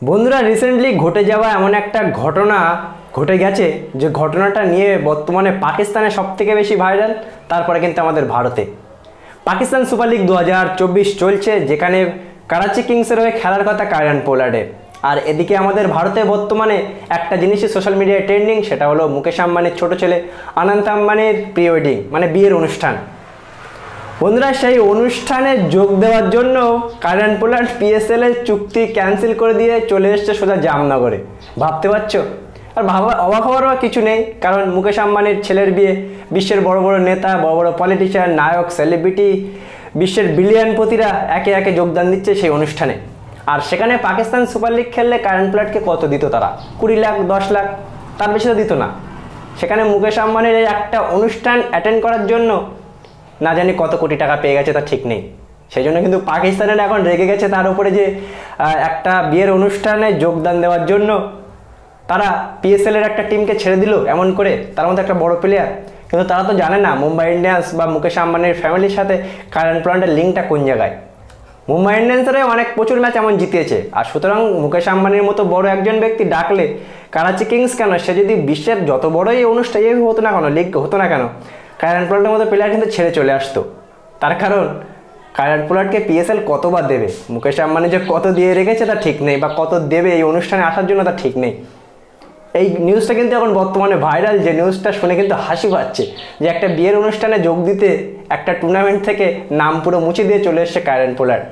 বন্ধুরা, রিসেন্টলি ঘটে যাওয়া এমন একটা ঘটনা ঘটে গেছে যে ঘটনাটা নিয়ে বর্তমানে পাকিস্তানে সবথেকে বেশি ভাইরাল, তারপরে কিন্তু আমাদের ভারতে। পাকিস্তান সুপার লিগ 2024 চলছে, যেখানে করাচি কিংসের হয়ে খেলার কথা কায়রন পোলার্ডের। আর এদিকে আমাদের ভারতে বর্তমানে একটা জিনিসই সোশ্যাল মিডিয়ায় ট্রেন্ডিং, সেটা হলো মুকেশ আম্বানির ছোট ছেলে অনন্ত আম্বানির প্রি ওয়েডিং মানে বিয়ের অনুষ্ঠান। বন্ধুরা, সেই অনুষ্ঠানে যোগ দেওয়ার জন্য কায়রন পোলার্ড পিএসএল এর চুক্তি ক্যান্সেল করে দিয়ে চলে এসছে সোজা জামনগরে। ভাবতে পারছো? আর অবাক হওয়ারও কিছু নেই, কারণ মুকেশ আম্বানির ছেলের বিয়ে, বিশ্বের বড় বড় নেতা, বড় বড় পলিটিশিয়ান, নায়ক, সেলিব্রিটি, বিশ্বের বিলিয়নপতিরা একে একে যোগদান দিচ্ছে সেই অনুষ্ঠানে। আর সেখানে পাকিস্তান সুপার লিগ খেললে কায়রন পোলার্ডকে কত দিত তারা? 20 লাখ, 10 লাখ, তার বেশি তো দিত না। সেখানে মুকেশ আম্বানির এই একটা অনুষ্ঠান অ্যাটেন্ড করার জন্য না জানি কত কোটি টাকা পেয়ে গেছে, তার ঠিক নেই। সেই জন্য কিন্তু পাকিস্তানের এখন রেগে গেছে তার উপরে যে একটা বিয়ের অনুষ্ঠানে যোগদান দেওয়ার জন্য তারা পিএসএল এর একটা টিমকে ছেড়ে দিল এমন করে, তার মধ্যে একটা বড় প্লেয়ার। কিন্তু তারা তো জানে না মুম্বাই ইন্ডিয়ান্স বা মুকেশ আম্বানির ফ্যামিলির সাথে কায়রন পোলার্ডের লিঙ্কটা কোন জায়গায়। মুম্বাই ইন্ডিয়ান্সের প্রচুর ম্যাচ এমন জিতিয়েছে, আর সুতরাং মুকেশ আম্বানির মতো বড় একজন ব্যক্তি ডাকলে করাচি কিংস কেন, সে যদি বিশ্বের যত বড়ই অনুষ্ঠান হতো না কেন, লিগ হতো না কেন, কায়রন পোলার্ডের মতো প্লেয়ার কিন্তু ছেড়ে চলে আসতো। তার কারণ কায়রন পোলার্ডকে পিএসএল কতবার দেবে, মুকেশ আম্বানি যে কত দিয়ে রেখেছে তা ঠিক নেই, বা কত দেবে এই অনুষ্ঠানে আসার জন্য তা ঠিক নেই। এই নিউজটা কিন্তু এখন বর্তমানে ভাইরাল, যে নিউজটা শুনে কিন্তু হাসি পাচ্ছে যে একটা বিয়ের অনুষ্ঠানে যোগ দিতে একটা টুর্নামেন্ট থেকে নাম পুরো মুছে দিয়ে চলে এসছে কায়রন পোলার্ড।